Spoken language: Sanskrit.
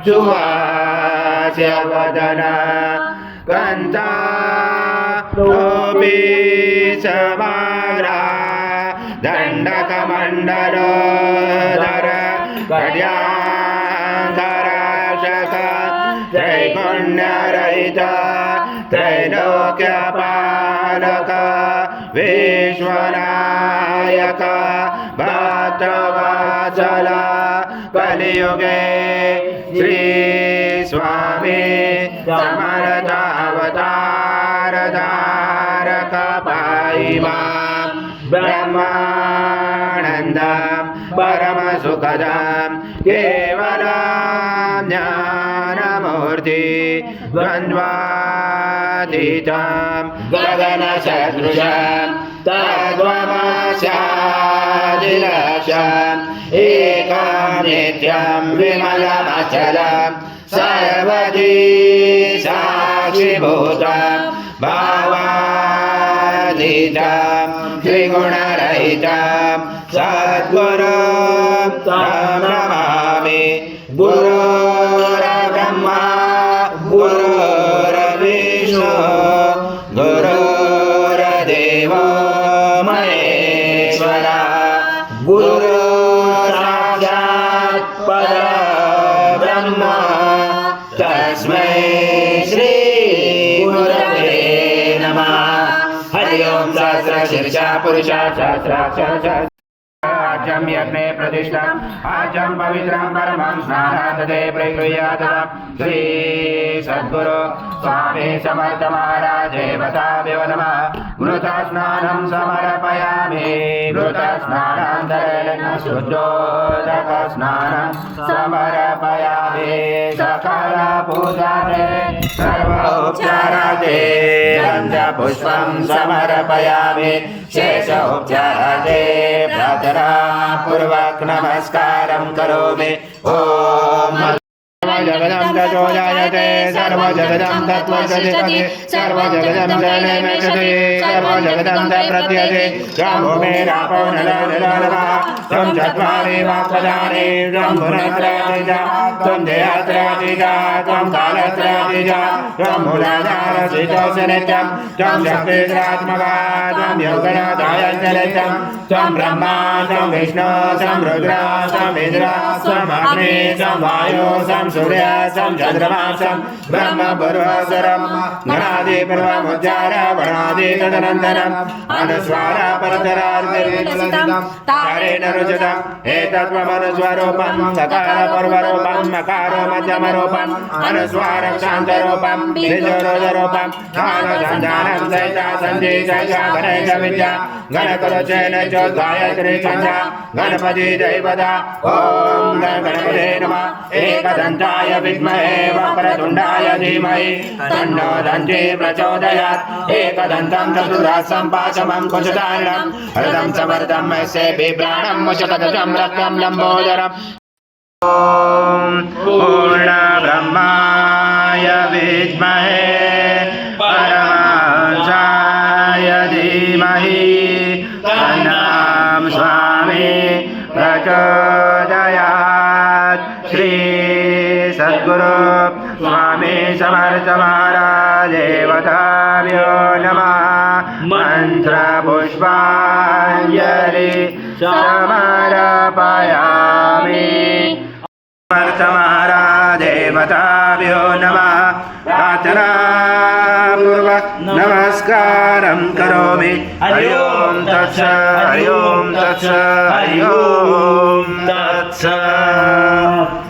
सुहास्यवदना कान्तारोऽपि समाग्रा दण्डकमण्डलोदर कड्याधराशक त्रैगुण्यरहित त्रैलोक्यपालक विश्वनायक भद्रवत्सल कलियुगे श्री स्वामी समर्थावतार धारक पाहि मां ब्रह्मानन्दं परमसुखदं केवलं ज्ञानमूर्ति द्वन्द्वातीतं गगनसदृशं तद्वमस्यादिलक्ष्यम् एकं नित्यं विमलमचलं सर्वदी साक्षिभूतं भावातीतं त्रिगुणरहितं सद्गुरुं तं नमामि गुरुर्ब्रह्मा गुरुर्विष्णु गुरुर्देवो महेश्वरा गुरुर्साक्षात् परब्रह्म तस्मै श्री गुरवे नमः। हरि ओम सहस्रशीर्षा पुरुषा सहस्राक्षर आज्यं यज्ञे प्रतिष्ठम् आज्यं पवित्रं परमं स्नानादते प्रगृह्यात् श्री सद्गुरु स्वामी समर्थ महाराज देवताभ्यो नमः। घृतस्नानं समर्पयामि घृतस्नानान्तरेण शुद्धोदकस्नानं समर्पयामि सकलपूजाते सर्वोपचाराते गन्धपुष्पं समर्पयामि शेषोपचाराते प्रार्थना पूर्वक नमस्कारं करोमि। ओम जगदं ततो जायते सर्वजगदं तत्त्वसतिपति सर्वजगदं जलमेषते सर्वजगदं प्रत्यते त्वं भूमिरापो नलनलनः त्वं चत्वारि वाक्पदानि त्वं गुणत्रयातीता त्वं देहत्रयातीता त्वं कालत्रयातीता त्वं मूलाधारस्थितोऽसि नित्यं त्वं शक्तिरात्मका त्वं योगनाथायञ्चलितं त्वं ब्रह्मा त्वं विष्णु त्वं रुद्र त्वं इन्द्र त्वं अग्नि त्वं वायु त्वं सूर्य त्वं चन्द्रमा त्वं ब्रह्म पूर्वस्वरं गणादि पूर्वमुच्चार वर्णादि तदनन्तरम् अनुस्वार परतरार्थितं तारेण रुचितम् एतत्त्वमनुस्वरूपं सकार पूर्वरूपं मकारो मध्यमरूपम् अनुस्वारं शान्तरूपं बीजरोधरूपं नामसञ्जानं सहिता सन्धि सहिता गणेश विद्या गणकरुचेन च गायत्री छन्दा गणपति दैवता ॐ गणपते नमः। एकदन्ताय विद्महे वक्रतुण्डाय धीमहि तन्नो दन्ती प्रचोदयात् एकदन्तं चतुर्हस्तं पाशमं कुशधारिणं हृदं समर्दं यस्य बिभ्राणं मुषकदशं रक्तं लम्बोदरम् ॐ पूर्णब्रह्माय विद्महे परमांसाय धीमहि तन्नं स्वामी प्रचोदयात्। श्री सद्गुरु स्वामी समर्थ महाराज देवताभ्यो नमः। मंत्रपुष्पाञ्जलि समर्पयामि। समर्थ महाराज देवताभ्यो नमः। प्रार्थनापूर्वक नमस्कारं करोमि। हरि ओम तत्सत् हरि ओम तत्सत् हरि ओम तत्सत्।